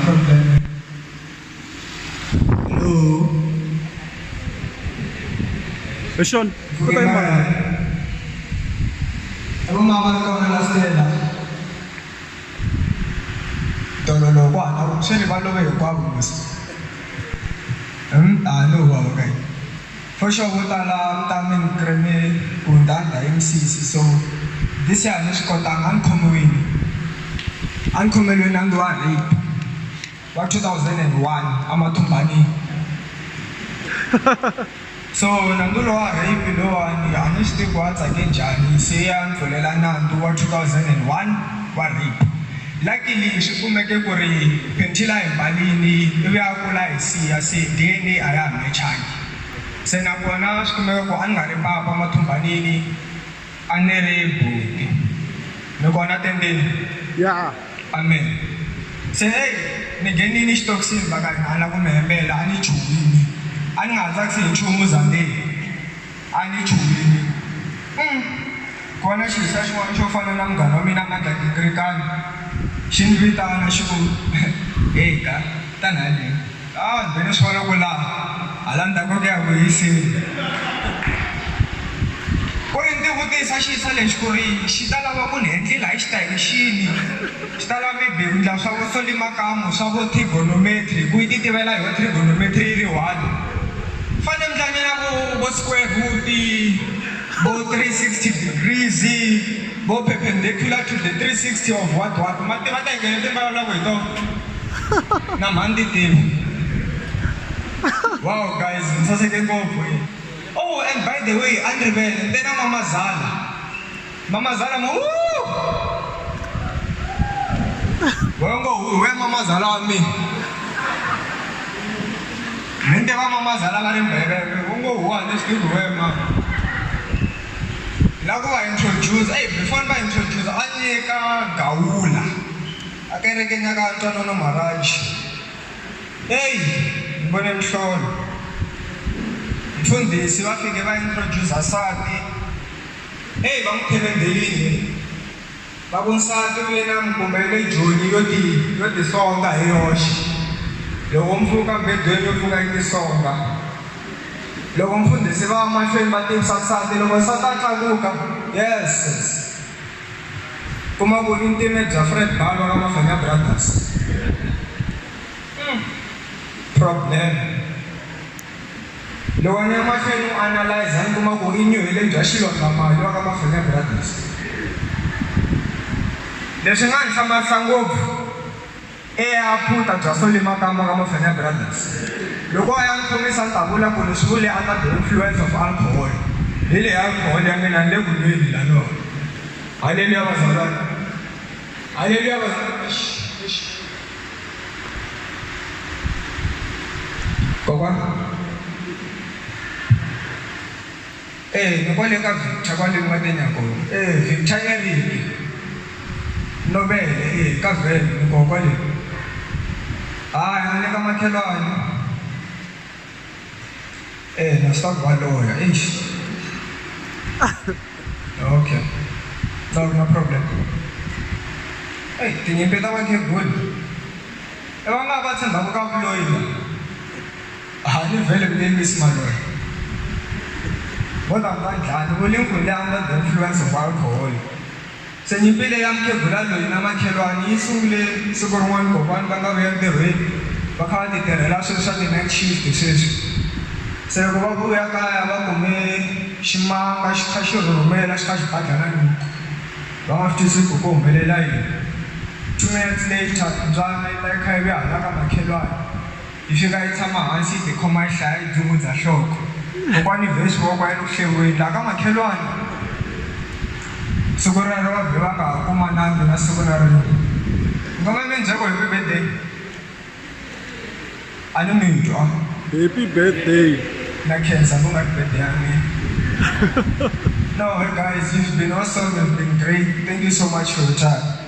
problem. Hello? Sean, ano tayo ba? Ako makakal ko na last day na. Tololo ko, ano? Siya ni Palo kayo, kwa bumas. Ano ba kay? For sure, punta lang tamin kremi punta na MCC. So, this year, ano siya kotang uncommon. Uncommon ang duwa rape. 2001, amatumbani. So, nandulo wa rape lo ani honestly kwatsa ke njani se ya ndlulela nandu wa 2001 wa rape. Luckily shikumeke ku ri pentila embalini ivi ya kula isiya se DNA aya mechangi. Se nakona shikumeke ku an nga ri papa matumbanini anere buti. Nikona tendeni? Yeah. Amen. Se hey, ni genini xitokisini vakangana ku mihembela ani chuwini. Ani nga tsakisi hi nchumu Zambia. Ani chuwini. Kona xisa xin'wana xo fana na munghana wa mina nga Gagikirikani. Xi ni vitana xi ku eka tani haleni. Ndzi swi vona ku laha hala ndzhaku ka ya ku yiseni. Ku ri ndzi vutisa xisa lexi ku ri xi ta lava ku ni endlela hi xitayili xini. Xi ta lava maybe ku endla swa vo solimakamu swa vo trigonometry ku yi ti tivela hi va trigonometry yi ri one. Fane mhlanyela vo square root, vo 360 degrees, vo perpendicular to the 360 of what. Mati va ta hi nghena timvulavula hi tona. Na mhani ti tivi. Wow guys, ndzi saseke ngopfu. Oh, and by the way, Andrivele, ndzi na Mama Zala. Mama Zala we Mama Zala wa mina. Nende va Mama Zala va ri mbheveve, u ngo huwa leswi ku we ma. La ku va introduce, before va introduce a nyika Gawula. A kereke nyaka Ntwanano Maharaj. Ni vone mhlolo. Mfundhisi va fike va introduce nsati. Va n'wi phevendelini. Va ku nsati u na mikumbele joni yo tisonga hi yoxe. Loko mpfuka bedweni yo pfuka yi tisonga. Loko mfundhisi va mahlweni va tivisa nsati loko nsati a tlakuka, yes. Kuma ku intime bya Fred Balo ka Mafenya Brothers. Problem. Loko ni ya mahlweni u analyze ni kuma ku i nyuhile bya xilongamali wa ka Mafenya Brothers. Leswi nga ni hlamarisa ngopfu phuta bya Solimakamba ka Mafenya Brothers. Loko a ya ni khomisa ni ta vula ku leswi vule under the influence of alcohol. Hi leyi alcohol ya mina ni le ku nweni laniwa. Haleluya vazalwana. Haleluya vazalwana. Kokwana. Ni kwale ka Victor kwale n'watenyako. Victor Nyariki. Nobele, ka vele ni ko kwale. Ni ka makhelwane. Na stop valoya. Okay. No problem. Tinyimpi ta vakhegula. Va nga va tshembaka ka vuloyi. Ni vele ku lemisi maloya. Vo ta va dlani, vo le nkule under the influence of alcohol. Se nyimpi leyi ya mukhegula loyi na makhelwani yi sungule siku rin'wana kokwani va nga vuya ntirhweni va kha va ti tirhela swilo swa ti-night shift sweswi. Se loko va vuya kaya va kume ximanga xi kha xi rhurhumela xi kha xi badlana nyuku. Va nga swi twisisi ku humelela yini. 2 minutes later mbyana yi ta yi kha yi vuya hala ka makhelwani. Yi fika yi tshama hansi yi tikhoma yi hlaya yi dzungudza nhloko. Kokwani vhesi voko ya ri ku hlewini laha ka makhelwani. Siku rero va vhe va nga ha kumanangi na siku na rero. Ngoma mindzheko hi birthday. A ni mi twa. Happy birthday. Na khensa ku nga birthday ya mina. No, guys, you've been awesome, you've been great. Thank you so much for your time.